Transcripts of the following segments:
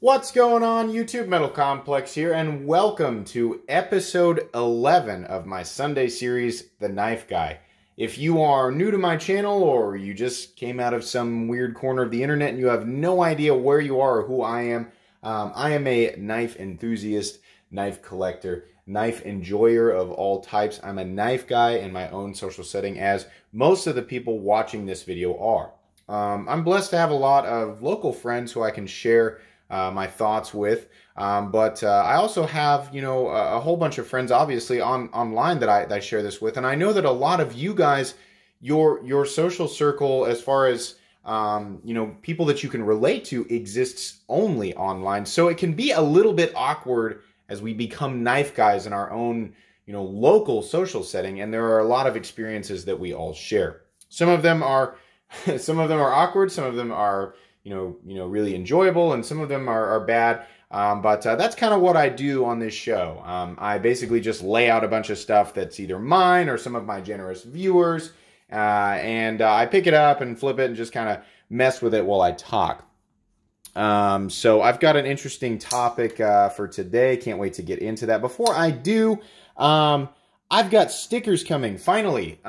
What's going on, YouTube? Metal Complex here, and welcome to episode 11 of my Sunday series, The Knife Guy. If you are new to my channel, or you just came out of some weird corner of the internet and you have no idea where you are or who I am a knife enthusiast, knife collector, knife enjoyer of all types. I'm a knife guy in my own social setting, as most of the people watching this video are. I'm blessed to have a lot of local friends who I can share my thoughts with, but I also have, a whole bunch of friends, obviously, online that I share this with, and I know that a lot of you guys, your social circle, as far as people that you can relate to, exists only online. So it can be a little bit awkward as we become knife guys in our own, local social setting, and there are a lot of experiences that we all share. Some of them are, awkward. Some of them are really enjoyable, and some of them are bad. But that's kind of what I do on this show. I basically just lay out a bunch of stuff that's either mine or some of my generous viewers, and I pick it up and flip it and just kind of mess with it while I talk. So I've got an interesting topic for today. Can't wait to get into that. Before I do, I've got stickers coming, finally.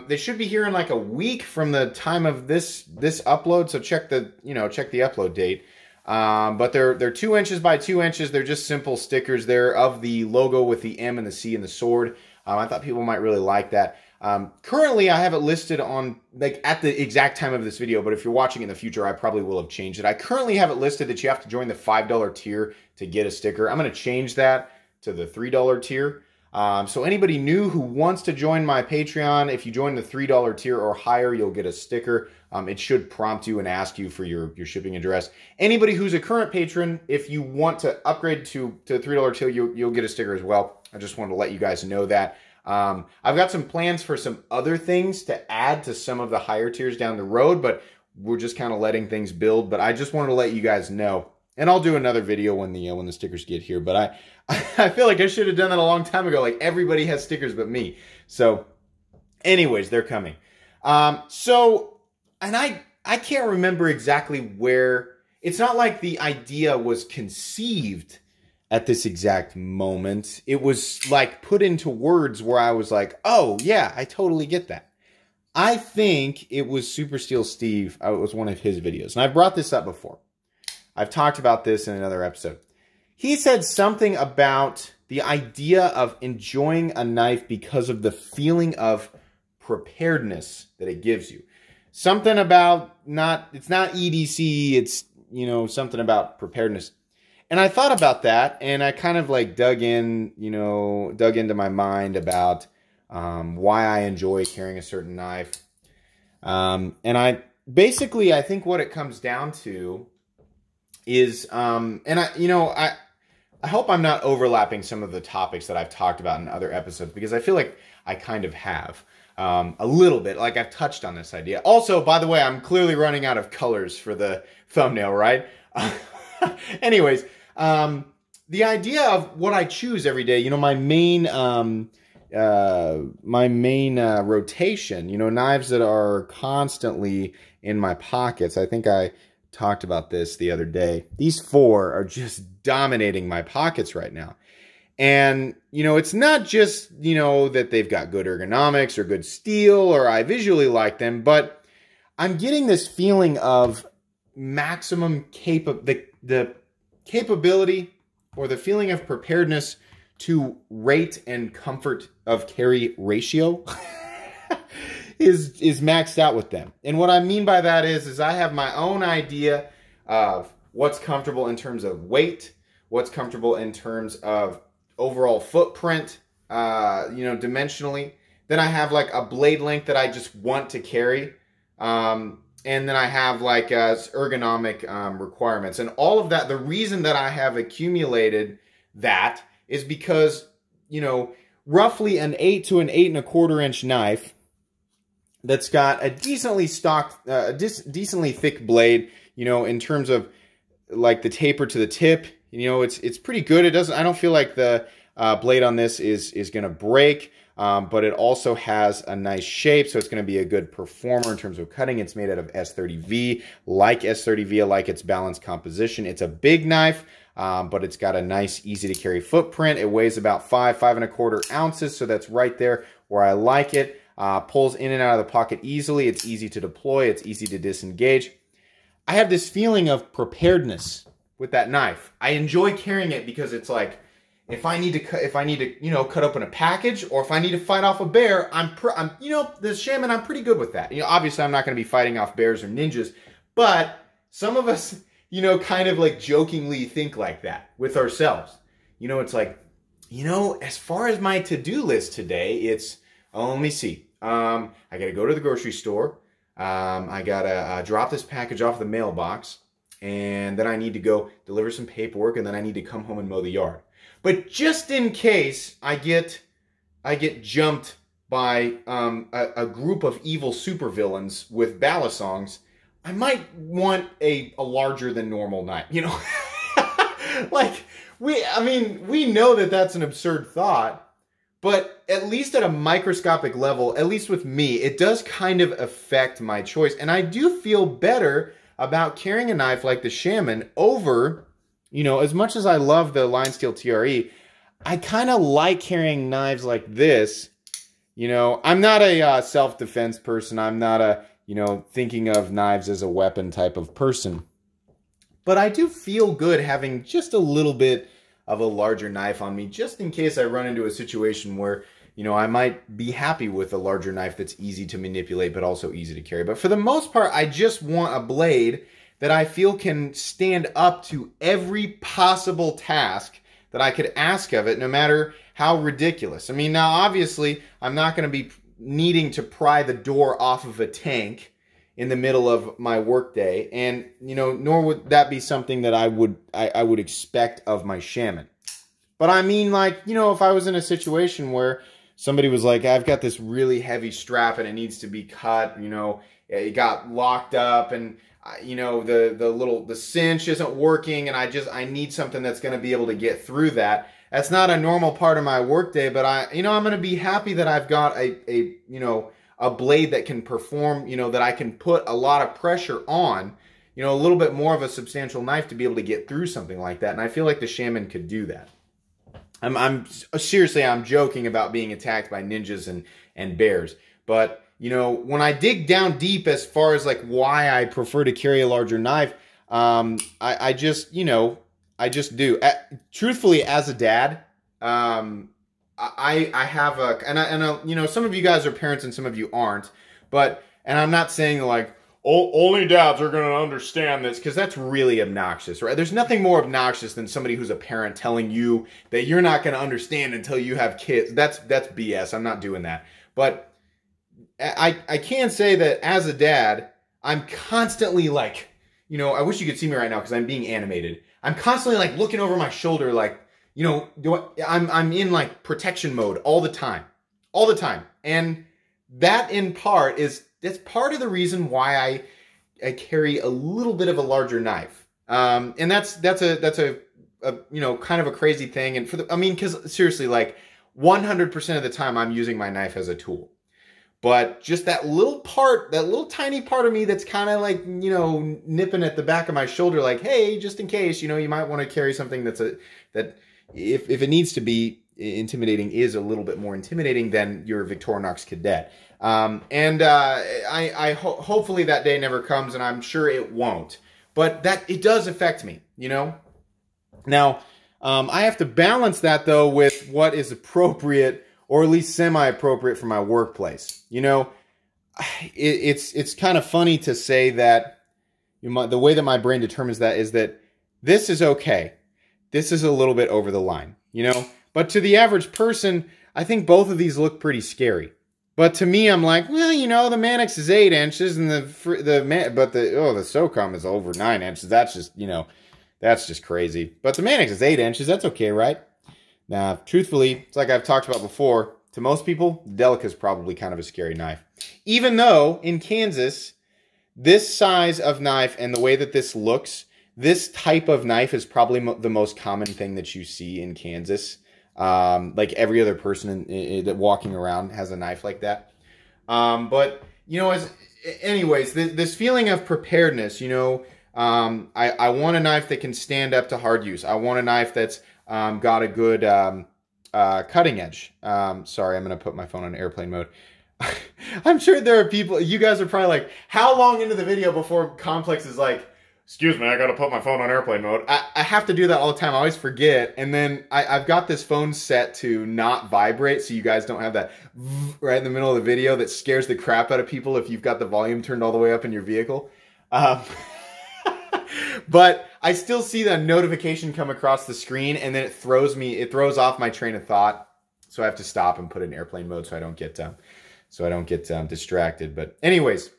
They should be here in like a week from the time of this upload, so check the upload date. But they're 2 inches by 2 inches. They're just simple stickers there of the logo with the M and the C and the sword. I thought people might really like that. Currently, I have it listed on, at the exact time of this video, but if you're watching in the future, I probably will have changed it. I currently have it listed that you have to join the $5 tier to get a sticker. I'm going to change that to the $3 tier. So anybody new who wants to join my Patreon, if you join the $3 tier or higher, you'll get a sticker. It should prompt you and ask you for your shipping address. Anybody who's a current patron, if you want to upgrade to the $3 tier, you'll get a sticker as well. I just wanted to let you guys know that. I've got some plans for some other things to add to some of the higher tiers down the road, but we're just kind of letting things build. But I just wanted to let you guys know. And I'll do another video when the stickers get here. But I feel like I should have done that a long time ago. Like, everybody has stickers but me. So anyways, they're coming. And I can't remember exactly where. It's not like the idea was conceived at this exact moment. It was like put into words where I was like, oh yeah, I totally get that. I think it was Super Steel Steve. It was one of his videos. And I've brought this up before. I've talked about this in another episode. He said something about the idea of enjoying a knife because of the feeling of preparedness that it gives you. Something about it's not EDC, it's, something about preparedness. And I thought about that, and I kind of like dug into my mind about why I enjoy carrying a certain knife. And I think what it comes down to is, I hope I'm not overlapping some of the topics that I've talked about in other episodes, because I feel like I kind of have a little bit, like I've touched on this idea. Also, by the way, I'm clearly running out of colors for the thumbnail, right? Anyways, the idea of what I choose every day, my main rotation, knives that are constantly in my pockets. I think I talked about this the other day. These four are just dominating my pockets right now. And, it's not just, that they've got good ergonomics or good steel or I visually like them, but I'm getting this feeling of maximum the capability or the feeling of preparedness to rate and comfort of carry ratio is maxed out with them. And what I mean by that is I have my own idea of what's comfortable in terms of weight, what's comfortable in terms of overall footprint, dimensionally. Then I have like a blade length that I just want to carry. And then I have like ergonomic requirements. And all of that, the reason that I have accumulated that is because, roughly an 8 to an 8 1/4 inch knife that's got a decently stocked, decently thick blade, in terms of like the taper to the tip, it's pretty good. I don't feel like the blade on this is going to break. but it also has a nice shape, so it's going to be a good performer in terms of cutting. It's made out of S30V. Like S30V, I like its balanced composition. It's a big knife, but it's got a nice, easy-to-carry footprint. It weighs about 5.25 ounces, so that's right there where I like it. Pulls in and out of the pocket easily. It's easy to deploy. It's easy to disengage. I have this feeling of preparedness with that knife. I enjoy carrying it because it's like, if I need to, you know, cut open a package, or if I need to fight off a bear, I'm you know, the shaman, I'm pretty good with that. You know, obviously I'm not going to be fighting off bears or ninjas, but some of us, you know, kind of like jokingly think like that with ourselves. You know, it's like, you know, as far as my to-do list today, it's, oh, let me see. I got to go to the grocery store. I got to drop this package off the mailbox, and then I need to go deliver some paperwork, and then I need to come home and mow the yard. But just in case I get jumped by a group of evil supervillains with balisongs, I might want a larger than normal knife. You know, like we know that that's an absurd thought, but at least at a microscopic level, at least with me, it does kind of affect my choice, and I do feel better about carrying a knife like the Shaman over. You know, as much as I love the Line Steel TRE, I kind of like carrying knives like this. You know, I'm not a self-defense person. I'm not a, you know, thinking of knives as a weapon type of person. But I do feel good having just a little bit of a larger knife on me, just in case I run into a situation where, you know, I might be happy with a larger knife that's easy to manipulate, but also easy to carry. But for the most part, I just want a blade that I feel can stand up to every possible task that I could ask of it, no matter how ridiculous. I mean, now, obviously, I'm not going to be needing to pry the door off of a tank in the middle of my workday, and, you know, nor would that be something that I would expect of my Shaman. But I mean, like, you know, if I was in a situation where somebody was like, I've got this really heavy strap and it needs to be cut, you know, it got locked up, and you know, the cinch isn't working, and I need something that's going to be able to get through that. That's not a normal part of my workday, but I'm going to be happy that I've got you know, a blade that can perform, you know, that I can put a lot of pressure on, you know, a little bit more of a substantial knife to be able to get through something like that. And I feel like the Shaman could do that. Seriously, I'm joking about being attacked by ninjas and bears, but you know, when I dig down deep as far as like why I prefer to carry a larger knife, I just, you know, I just do. Truthfully, as a dad, I have a, and you know, some of you guys are parents and some of you aren't, but, and I'm not saying like, only dads are going to understand this, because that's really obnoxious, right? There's nothing more obnoxious than somebody who's a parent telling you that you're not going to understand until you have kids. That's BS. I'm not doing that. But I can say that as a dad, I'm constantly like, you know, I wish you could see me right now because I'm being animated. I'm constantly like looking over my shoulder, like, you know, I'm in like protection mode all the time, and that in part that's part of the reason why I carry a little bit of a larger knife, and that's a you know, kind of a crazy thing, and I mean, because seriously, like 100% of the time I'm using my knife as a tool. But just that little tiny part of me that's kind of like, you know, nipping at the back of my shoulder, like, hey, just in case, you know, you might want to carry something that if it needs to be intimidating, is a little bit more intimidating than your Victorinox Cadet. Hopefully that day never comes, and I'm sure it won't. But it does affect me, you know. Now, I have to balance that though with what is appropriate, or at least semi-appropriate for my workplace. You know, it's kind of funny to say that, you know, the way that my brain determines that is that this is okay. This is a little bit over the line, you know? But to the average person, I think both of these look pretty scary. But to me, I'm like, well, you know, the Manix is 8 inches, and the SOCOM is over 9 inches. That's just, you know, that's just crazy. But the Manix is 8 inches. That's okay, right? Now, truthfully, it's like I've talked about before, to most people, the Delica is probably kind of a scary knife. Even though, in Kansas, this size of knife and the way that this looks, this type of knife is probably the most common thing that you see in Kansas. Like every other person that walking around has a knife like that. But, you know, anyways, this feeling of preparedness, you know, I want a knife that can stand up to hard use. I want a knife that's got a good cutting edge. Sorry, I'm going to put my phone on airplane mode. I'm sure there are people, you guys are probably like, how long into the video before Complex is like, excuse me, I got to put my phone on airplane mode. I have to do that all the time. I always forget. And then I've got this phone set to not vibrate so you guys don't have that right in the middle of the video that scares the crap out of people if you've got the volume turned all the way up in your vehicle. But I still see that notification come across the screen, and then it throws off my train of thought. So I have to stop and put it in airplane mode so I don't get distracted. But anyways,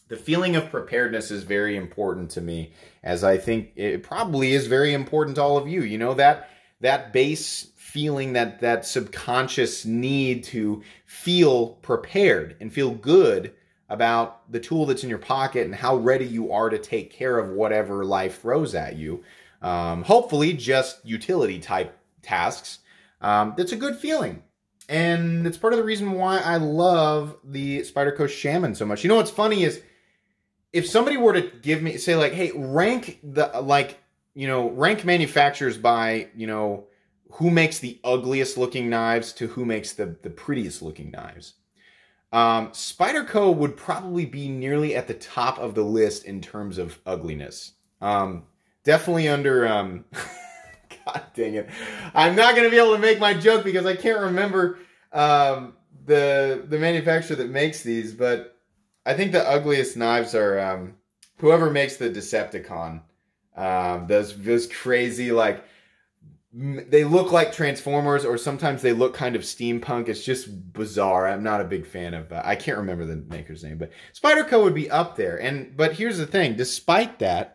the feeling of preparedness is very important to me, as I think it probably is very important to all of you. You know, that base feeling, that subconscious need to feel prepared and feel good about the tool that's in your pocket and how ready you are to take care of whatever life throws at you. Hopefully just utility type tasks. That's a good feeling. And it's part of the reason why I love the Spyderco Shaman so much. You know what's funny is, if somebody were to give me, say like, hey, rank manufacturers by, you know, who makes the ugliest looking knives to who makes the prettiest looking knives. Spyderco would probably be nearly at the top of the list in terms of ugliness. Definitely under, God dang it. I'm not going to be able to make my joke because I can't remember the manufacturer that makes these, but I think the ugliest knives are whoever makes the Decepticon. Those crazy, like, they look like Transformers, or sometimes they look kind of steampunk. It's just bizarre. I'm not a big fan of, I can't remember the maker's name, but Spyderco would be up there. But here's the thing, despite the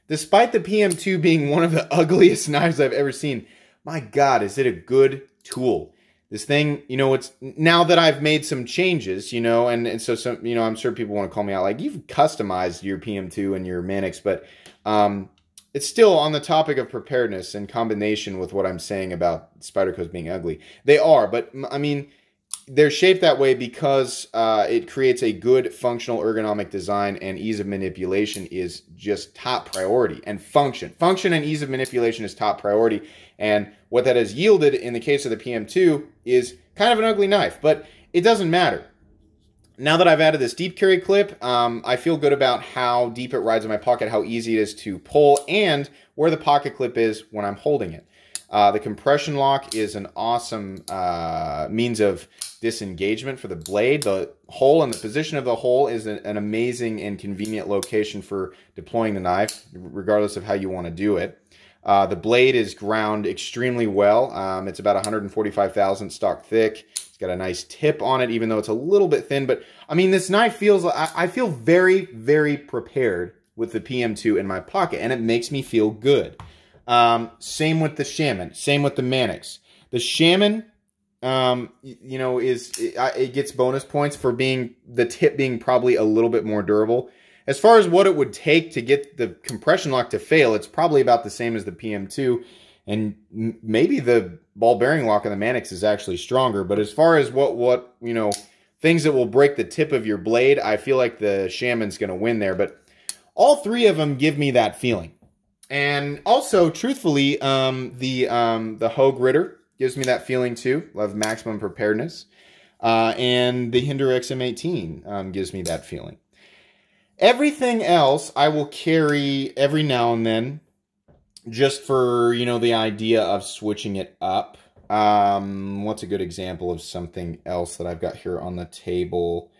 PM2 being one of the ugliest knives I've ever seen, my God, is it a good tool. This thing, you know, it's, now that I've made some changes, you know, and so some, you know, I'm sure people want to call me out, like, you've customized your PM2 and your Mannix, but it's still on the topic of preparedness in combination with what I'm saying about Spyderco's being ugly. They are, but I mean, they're shaped that way because it creates a good functional ergonomic design, and ease of manipulation is just top priority. And function and ease of manipulation is top priority. And what that has yielded in the case of the PM2 is kind of an ugly knife, but it doesn't matter. Now that I've added this deep carry clip, I feel good about how deep it rides in my pocket, how easy it is to pull, and where the pocket clip is when I'm holding it. The compression lock is an awesome means of disengagement for the blade. The hole and the position of the hole is an amazing and convenient location for deploying the knife, regardless of how you want to do it. The blade is ground extremely well. It's about 145 thousandths stock thick. It's got a nice tip on it, even though it's a little bit thin. But, I mean, this knife feels, I feel very, very prepared with the PM2 in my pocket, and it makes me feel good. Same with the Shaman. Same with the Mannix. The Shaman, you know, it gets bonus points for the tip being probably a little bit more durable. As far as what it would take to get the compression lock to fail, it's probably about the same as the PM2, and maybe the ball bearing lock on the Mannix is actually stronger. But as far as what you know, things that will break the tip of your blade, I feel like the Shaman's going to win there. But all three of them give me that feeling. And also, truthfully, the Hogue Ritter gives me that feeling too. Love maximum preparedness. And the Hinder XM18 gives me that feeling. Everything else I will carry every now and then, just for, you know, the idea of switching it up. What's a good example of something else that I've got here on the table?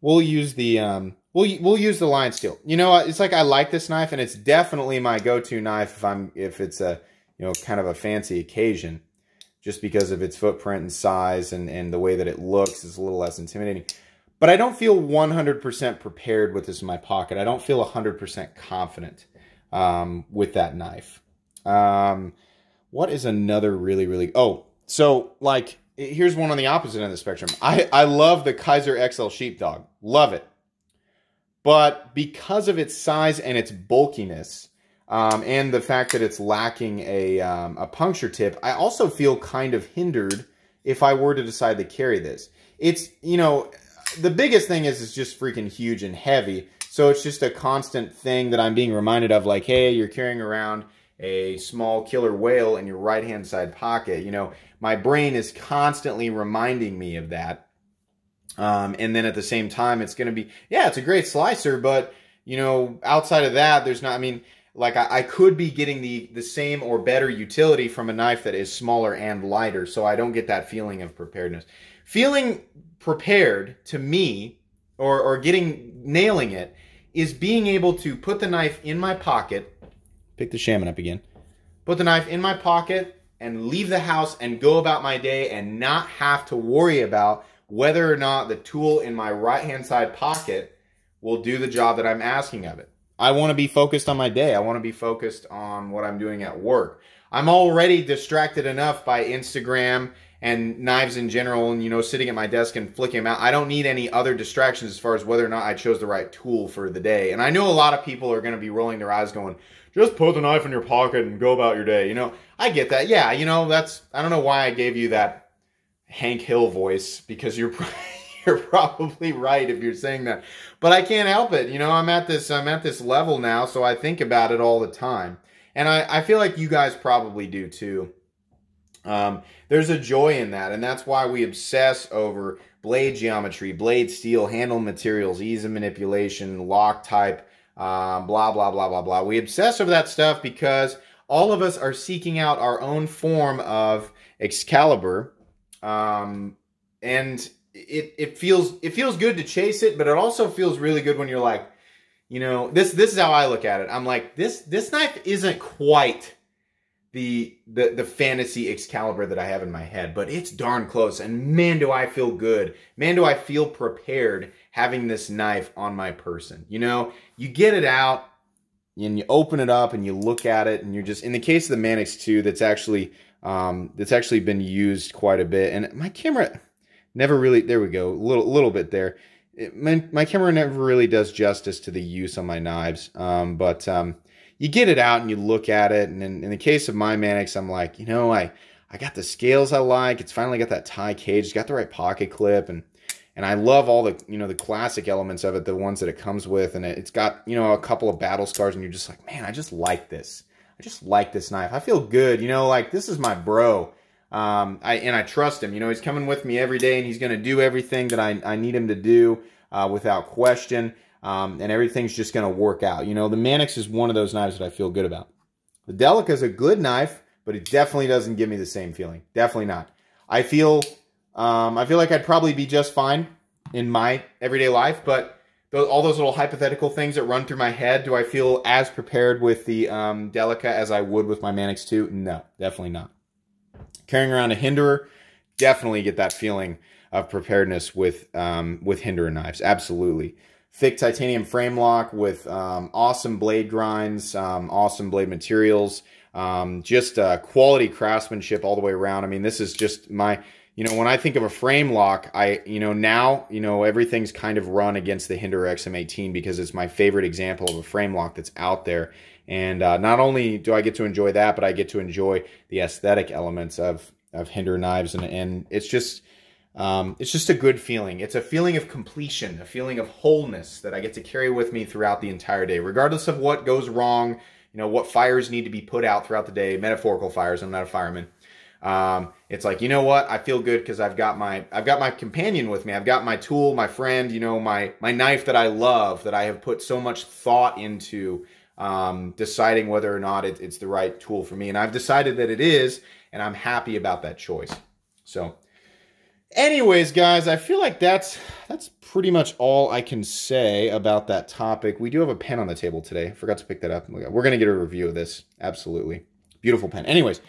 We'll use the we'll use the Lion Steel. You know, it's like I like this knife, and it's definitely my go-to knife if it's a, you know, kind of a fancy occasion, just because of its footprint and size and the way that it looks is a little less intimidating. But I don't feel 100% prepared with this in my pocket. I don't feel 100% confident with that knife. What is another really... Oh, so, like, here's one on the opposite end of the spectrum. I love the Kaiser XL Sheepdog. Love it. But because of its size and its bulkiness, and the fact that it's lacking a puncture tip, I also feel kind of hindered if I were to decide to carry this. It's, you know, the biggest thing is it's just freaking huge and heavy. So it's just a constant thing that I'm being reminded of, like, hey, you're carrying around a small killer whale in your right-hand side pocket. You know, my brain is constantly reminding me of that. And then at the same time, it's going to be, yeah, it's a great slicer, but, you know, outside of that, there's not, I mean, like I could be getting the same or better utility from a knife that is smaller and lighter, so I don't get that feeling of preparedness. Feeling prepared, to me, or nailing it, is being able to put the knife in my pocket, pick the shaman up again, put the knife in my pocket and leave the house and go about my day and not have to worry about whether or not the tool in my right-hand side pocket will do the job that I'm asking of it. I want to be focused on my day. I want to be focused on what I'm doing at work. I'm already distracted enough by Instagram and knives in general and, you know, sitting at my desk and flicking them out. I don't need any other distractions as far as whether or not I chose the right tool for the day. And I know a lot of people are going to be rolling their eyes going, just put the knife in your pocket and go about your day. You know, I get that. Yeah, you know, that's, I don't know why I gave you that Hank Hill voice, because you're probably right if you're saying that. But I can't help it. You know, I'm at this level now, so I think about it all the time. And I feel like you guys probably do too. There's a joy in that, and that's why we obsess over blade geometry, blade steel, handle materials, ease of manipulation, lock type, blah, blah, blah, blah, blah. We obsess over that stuff because all of us are seeking out our own form of Excalibur, and it feels good to chase it, but it also feels really good when you're like, you know, this is how I look at it. I'm like, this knife isn't quite the fantasy Excalibur that I have in my head, but it's darn close. And man, do I feel good. Man, do I feel prepared having this knife on my person. You know, you get it out and you open it up and you look at it, and you're just, in the case of the Manix 2, that's actually been used quite a bit. And my camera never really, there we go, a little bit there. My camera never really does justice to the use on my knives. But you get it out and you look at it, and in the case of my Manix, I'm like, you know, I got the scales I like. It's finally got that tie cage. It's got the right pocket clip, and I love all the, you know, the classic elements of it, the ones that it comes with, and it's got, you know, a couple of battle scars, and you're just like, man, I just like this. I just like this knife. I feel good, you know, like this is my bro. I trust him. You know, he's coming with me every day, and he's going to do everything that I need him to do without question. And everything's just going to work out. You know, the Manix is one of those knives that I feel good about. The Delica is a good knife, but it definitely doesn't give me the same feeling. Definitely not. I feel like I'd probably be just fine in my everyday life, but all those little hypothetical things that run through my head, do I feel as prepared with the Delica as I would with my Manix 2? No, definitely not. Carrying around a Hinderer, definitely get that feeling of preparedness with Hinderer knives. Absolutely. Thick titanium frame lock with awesome blade grinds, awesome blade materials, just quality craftsmanship all the way around. I mean, this is just my, you know, when I think of a frame lock, now, everything's kind of run against the Hinderer XM18 because it's my favorite example of a frame lock that's out there. And not only do I get to enjoy that, but I get to enjoy the aesthetic elements of Hinderer knives, and it's just a good feeling. It's a feeling of completion, a feeling of wholeness that I get to carry with me throughout the entire day, regardless of what goes wrong, you know, what fires need to be put out throughout the day, metaphorical fires. I'm not a fireman. It's like, you know what? I feel good because I've got my companion with me. I've got my tool, my friend, you know, my knife that I love, that I have put so much thought into deciding whether or not it's the right tool for me. And I've decided that it is, and I'm happy about that choice. So anyways, guys, I feel like that's pretty much all I can say about that topic. We do have a pen on the table today. I forgot to pick that up. We're going to get a review of this. Absolutely. Beautiful pen. Anyways,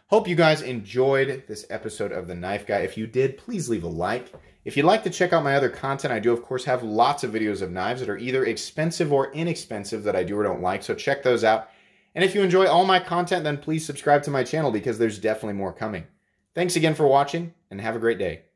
hope you guys enjoyed this episode of The Knife Guy. If you did, please leave a like. If you'd like to check out my other content, I do, of course, have lots of videos of knives that are either expensive or inexpensive that I do or don't like, so check those out. And if you enjoy all my content, then please subscribe to my channel because there's definitely more coming. Thanks again for watching, and have a great day.